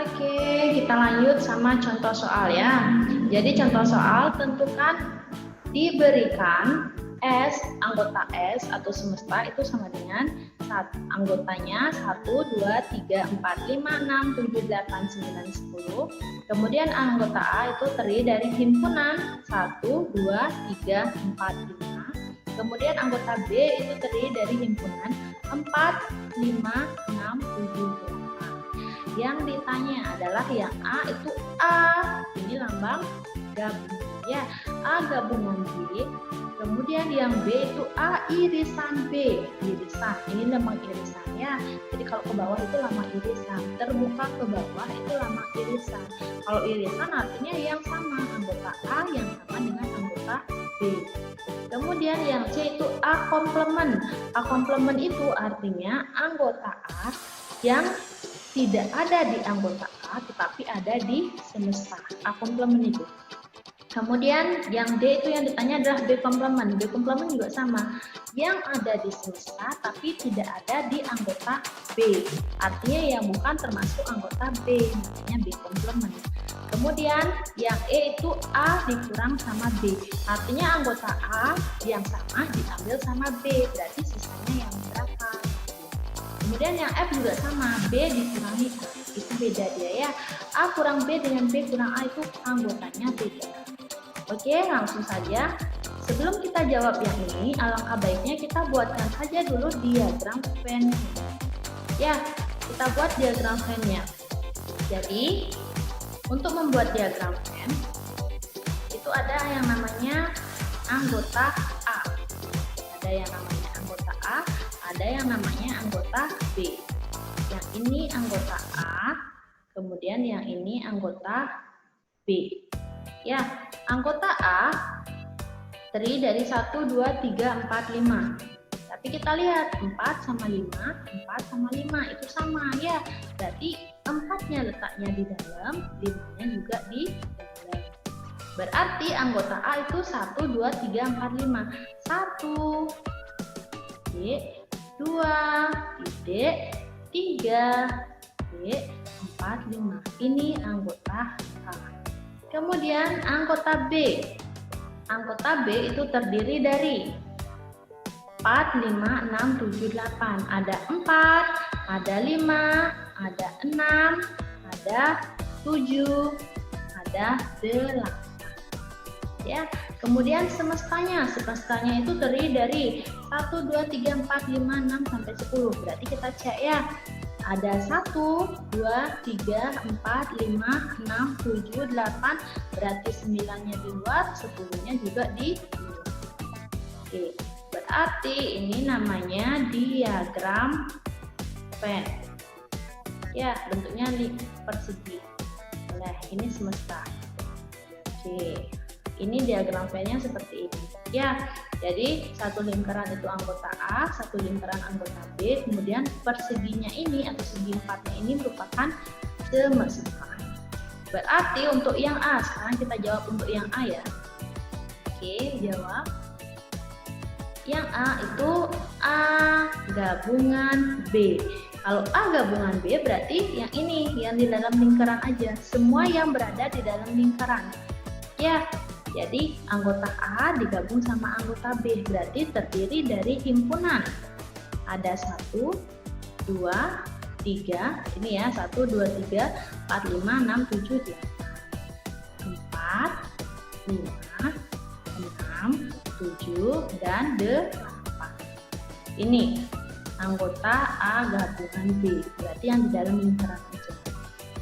Oke, kita lanjut sama contoh soal ya. Jadi contoh soal, tentukan diberikan S, anggota S atau semesta itu sama dengan anggotanya 1, 2, 3, 4, 5, 6, 7, 8, 9, 10. Kemudian anggota A itu terdiri dari himpunan 1, 2, 3, 4, 5. Kemudian anggota B itu terdiri dari himpunan 4, 5, 6, 7, 8. Yang ditanya adalah yang A itu A, ini lambang gabungan ya, A gabungan B. Kemudian yang B itu A irisan B, irisan, ini lambang irisan ya. Jadi kalau ke bawah itu lambang irisan, terbuka ke bawah itu lambang irisan. Kalau irisan artinya yang sama, anggota A yang sama dengan anggota B. Kemudian yang C itu A komplement. A komplement itu artinya anggota A yang tidak ada di anggota A tetapi ada di semesta. A komplement itu. Kemudian yang D itu yang ditanya adalah B komplement. B komplement juga sama, yang ada di semesta tapi tidak ada di anggota B. Artinya yang bukan termasuk anggota B, namanya B komplement. Kemudian yang E itu A dikurang sama B. Artinya anggota A yang sama diambil sama B, berarti sisanya yang berapa? Kemudian yang F juga sama, B dikurangi A, itu beda dia ya. A kurang B dengan B kurang A itu anggotanya beda. Oke, langsung saja. Sebelum kita jawab yang ini, alangkah baiknya kita buatkan saja dulu diagram Venn. Ya, kita buat diagram Venn-nya. Jadi, untuk membuat diagram Venn, itu ada yang namanya anggota A. Ada yang namanya anggota A, ada yang namanya anggota B. Yang ini anggota A, kemudian yang ini anggota B. Ya, anggota A terdiri dari 1, 2, 3, 4, 5. Tapi kita lihat 4 sama 5, 4 sama 5 itu sama ya. Berarti 4-nya letaknya di dalam, 5-nya juga di dalam. Berarti anggota A itu 1, 2, 3, 4, 5. 1, titik, 2, titik, 3, titik, 4, 5. Ini anggota A. Kemudian anggota B. Anggota B itu terdiri dari 4, 5, 6, 7, 8. Ada 4, ada 5, ada 6, ada 7, ada 8. Ya. Kemudian semestanya. Semestanya itu terdiri dari 1, 2, 3, 4, 5, 6 sampai 10. Berarti kita cek ya. Ada 1, 2, 3, 4, 5, 6, 7, 8. Berarti 9-nya di luar, 10-nya juga di luar. Oke, berarti ini namanya diagram Venn. Ya, bentuknya persegi. Nah, ini semesta. Oke, ini diagram Venn-nya seperti ini. Ya, jadi satu lingkaran itu anggota A, satu lingkaran anggota B, kemudian perseginya ini atau segi empatnya ini merupakan semesta. Berarti untuk yang A, sekarang kita jawab untuk yang A ya. Oke, jawab. Yang A itu A gabungan B. Kalau A gabungan B berarti yang ini, yang di dalam lingkaran aja. Semua yang berada di dalam lingkaran. Ya, jadi anggota A digabung sama anggota B, berarti terdiri dari himpunan. Ada 1, 2, 3, ini ya, 1, 2, 3, 4, 5, 6, 7, 8. 4, 5, 6, 7, dan 8. Ini anggota A gabungan B, berarti yang di dalam lingkaran aja.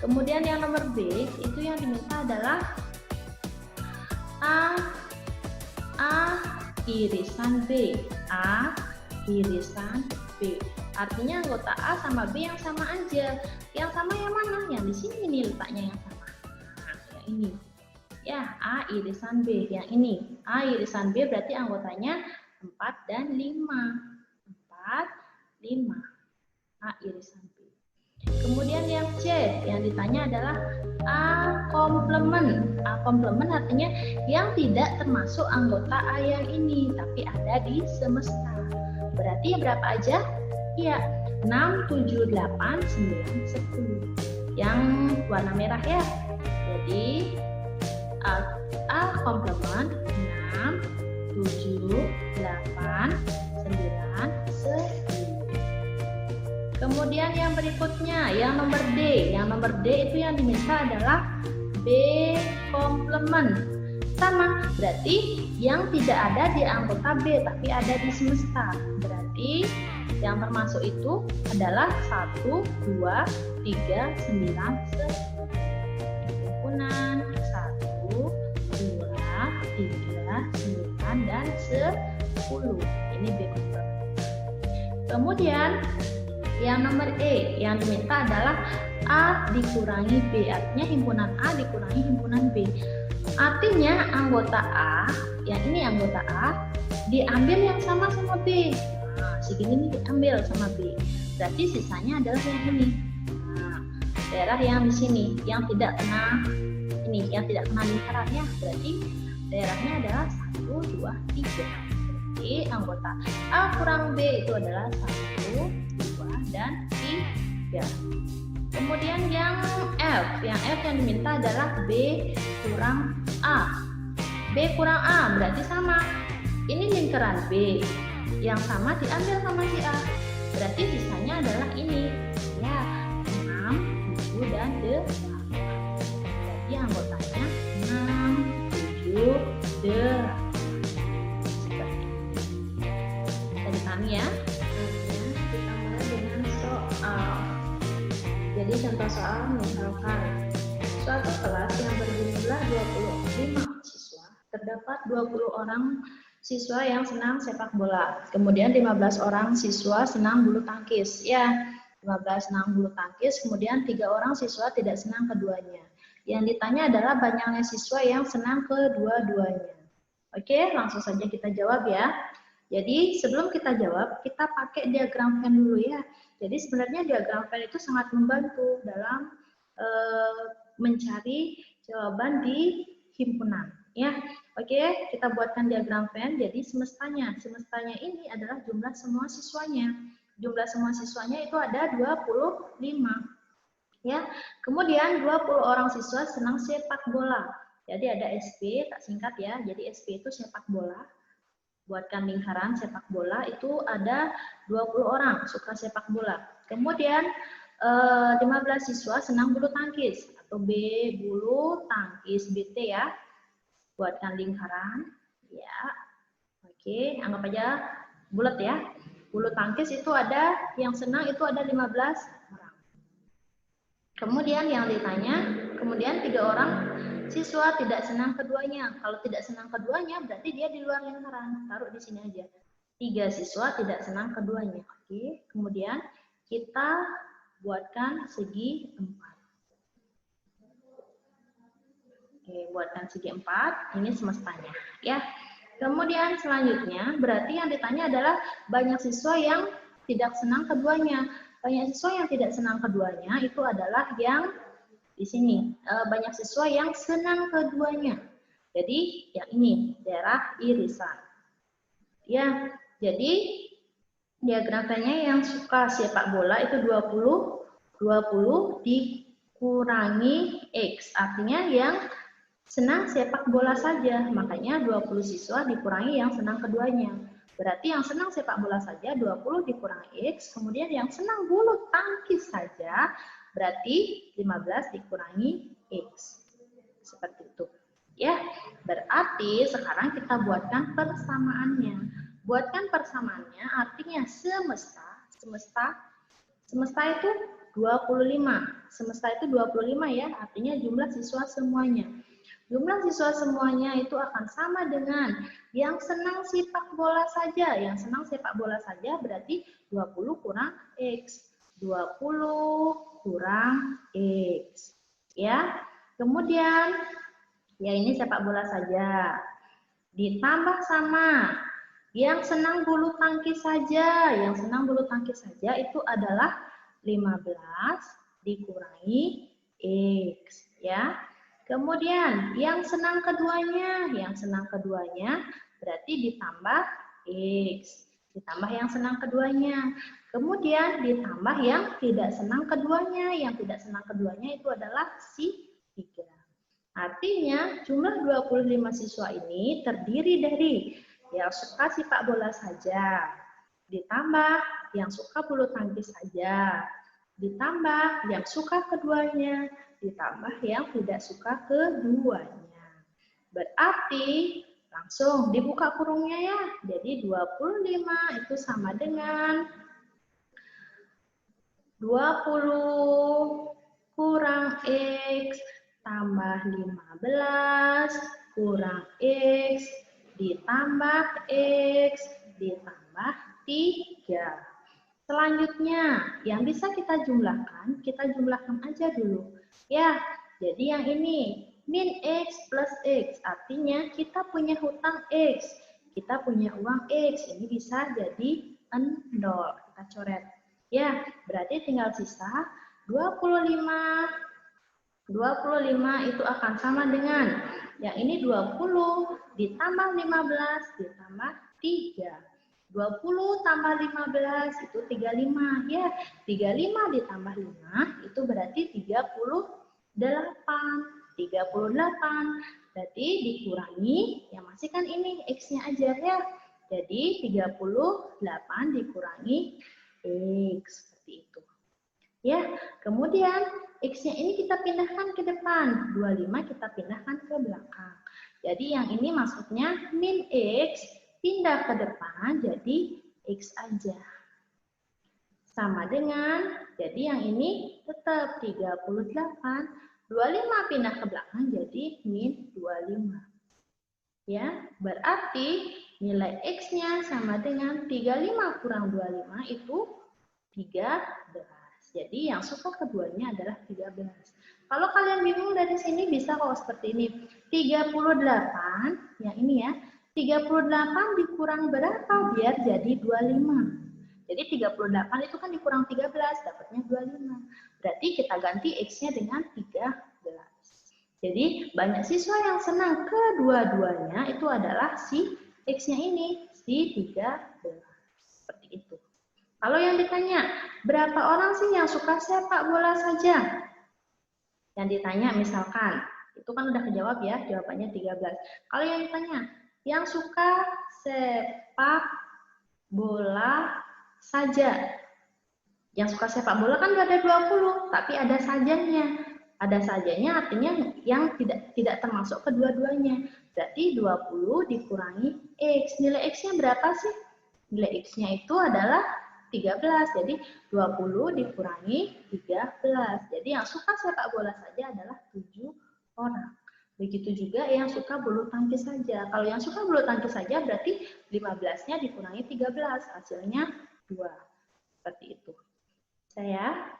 Kemudian yang nomor B, itu yang diminta adalah A irisan B. A irisan B. Artinya anggota A sama B yang sama aja. Yang sama yang mana? Yang di sini nih letaknya yang sama. Nah, yang ini. Ya, A irisan B. Yang ini. A irisan B berarti anggotanya 4 dan 5. 4, 5. A irisan B. Kemudian yang C, yang ditanya adalah A komplement. A komplement artinya yang tidak termasuk anggota A yang ini, tapi ada di semesta. Berarti berapa aja? Iya, 6, 7, 8, 9, 10. yang warna merah ya. Jadi A komplement 6, 7, 8, 9, 10. Kemudian yang berikutnya, yang nomor D. Yang nomor D itu yang diminta adalah B komplement. Sama, berarti yang tidak ada di anggota B tapi ada di semesta. Berarti yang termasuk itu adalah 1, 2, 3, 9, 10. Himpunan 1, 2, 3, 9, dan 10. Ini B komplement. Kemudian yang nomor E, yang diminta adalah A dikurangi B. Artinya himpunan A dikurangi himpunan B. Artinya anggota A, yang ini anggota A, diambil yang sama B. Nah, segini ini diambil sama B. Berarti sisanya adalah yang ini. Nah, daerah yang di sini, yang tidak kena ini, yang tidak kena lingkarannya. Berarti daerahnya adalah 1, 2, 3. Berarti anggota A kurang B itu adalah 1, 2, dan 3. Kemudian yang F yang diminta adalah B kurang A. B kurang A berarti sama. Ini lingkaran B. Yang sama diambil sama si A. Berarti sisanya adalah ini. Ya, 6, 7, dan 8. Jadi anggotanya 6, 7, 8. Seperti ini. Bisa dipahami ya? Kita mulai dengan soal. Jadi contoh soal misalkan suatu kelas yang berjumlah 25 siswa, terdapat 20 orang siswa yang senang sepak bola. Kemudian 15 orang siswa senang bulu tangkis. Ya, 15 senang bulu tangkis, kemudian 3 orang siswa tidak senang keduanya. Yang ditanya adalah banyaknya siswa yang senang kedua-duanya. Oke, langsung saja kita jawab ya. Jadi sebelum kita jawab, kita pakai diagram Venn dulu ya. Jadi sebenarnya diagram Venn itu sangat membantu dalam mencari jawaban di himpunan. Ya, oke, kita buatkan diagram Venn. Jadi semestanya ini adalah jumlah semua siswanya. Jumlah semua siswanya itu ada 25. Ya, kemudian 20 orang siswa senang sepak bola. Jadi ada SP, tak singkat ya. Jadi SP itu sepak bola. Buatkan lingkaran sepak bola itu ada 20 orang suka sepak bola. Kemudian 15 siswa senang bulu tangkis atau B bulu tangkis BT ya. Buatkan lingkaran ya. Oke, anggap aja bulat ya. Bulu tangkis itu ada yang senang itu ada 15 orang. Kemudian yang ditanya, kemudian 3 orang siswa tidak senang keduanya. Kalau tidak senang keduanya, berarti dia di luar lingkaran. Taruh di sini aja. 3 siswa tidak senang keduanya. Oke. Kemudian kita buatkan segi 4. Oke, buatkan segi 4. Ini semestanya. Ya. Kemudian selanjutnya, berarti yang ditanya adalah banyak siswa yang tidak senang keduanya. Banyak siswa yang tidak senang keduanya itu adalah yang di sini banyak siswa yang senang keduanya. Jadi yang ini daerah irisan. Ya, jadi diagramnya yang suka sepak bola itu 20 dikurangi X. Artinya yang senang sepak bola saja. Makanya 20 siswa dikurangi yang senang keduanya. Berarti yang senang sepak bola saja 20 dikurangi X. Kemudian yang senang bulu tangkis saja berarti 15 dikurangi X. Seperti itu. Ya, berarti sekarang kita buatkan persamaannya. Buatkan persamaannya artinya semesta itu 25. Semesta itu 25 ya, artinya jumlah siswa semuanya. Jumlah siswa semuanya itu akan sama dengan yang senang sepak bola saja. Yang senang sepak bola saja berarti 20 kurang X. 20 kurang X. Ya. Kemudian ya ini sepak bola saja. Ditambah sama yang senang bulu tangkis saja. Yang senang bulu tangkis saja itu adalah 15 dikurangi X. Ya. Kemudian yang senang keduanya berarti ditambah X. ditambah yang senang keduanya. Kemudian ditambah yang tidak senang keduanya. Yang tidak senang keduanya itu adalah si 3. Artinya jumlah 25 siswa ini terdiri dari yang suka sepak bola saja, ditambah yang suka bulu tangkis saja, ditambah yang suka keduanya, ditambah yang tidak suka keduanya. Berarti langsung dibuka kurungnya ya. Jadi 25 itu sama dengan 20 kurang X tambah 15 kurang X ditambah X ditambah 3. Selanjutnya, yang bisa kita jumlahkan aja dulu. Ya, jadi yang ini, min X plus X, artinya kita punya hutang X. Kita punya uang X, ini bisa jadi 0. Kita coret. Ya, berarti tinggal sisa 25. 25 itu akan sama dengan, yang ini 20 ditambah 15 ditambah 3. 20 tambah 15 itu 35. Ya, 35 ditambah 5 itu berarti 38. 38. Berarti dikurangi, yang masih kan ini X-nya aja ya. Jadi 38 dikurangi X, seperti itu. Ya, kemudian X-nya ini kita pindahkan ke depan. 25 kita pindahkan ke belakang. Jadi yang ini maksudnya min X pindah ke depan jadi X aja. Sama dengan, jadi yang ini tetap 38. 25 pindah ke belakang jadi min 25. Ya, berarti nilai X-nya sama dengan 35 kurang 25 itu 13. Jadi yang suka keduanya adalah 13. Kalau kalian bingung dari sini bisa kok seperti ini. 38, yang ini ya. 38 dikurang berapa biar jadi 25. Jadi 38 itu kan dikurang 13, dapatnya 25. Berarti kita ganti X-nya dengan 13. Jadi banyak siswa yang senang kedua-duanya itu adalah si X-nya ini, si 13. Seperti itu. Kalau yang ditanya, berapa orang sih yang suka sepak bola saja? Yang ditanya misalkan, itu kan udah kejawab ya, jawabannya 13. Kalau yang ditanya, yang suka sepak bola saja. Yang suka sepak bola kan gak ada 20, tapi ada sajanya. Ada sajanya artinya yang tidak termasuk kedua-duanya. Berarti 20 dikurangi X. Nilai X-nya berapa sih? Nilai X-nya itu adalah 13. Jadi 20 dikurangi 13. Jadi yang suka sepak bola saja adalah 7 orang. Begitu juga yang suka bulu tangkis saja. Kalau yang suka bulu tangkis saja berarti 15-nya dikurangi 13. Hasilnya 2. Seperti itu. Saya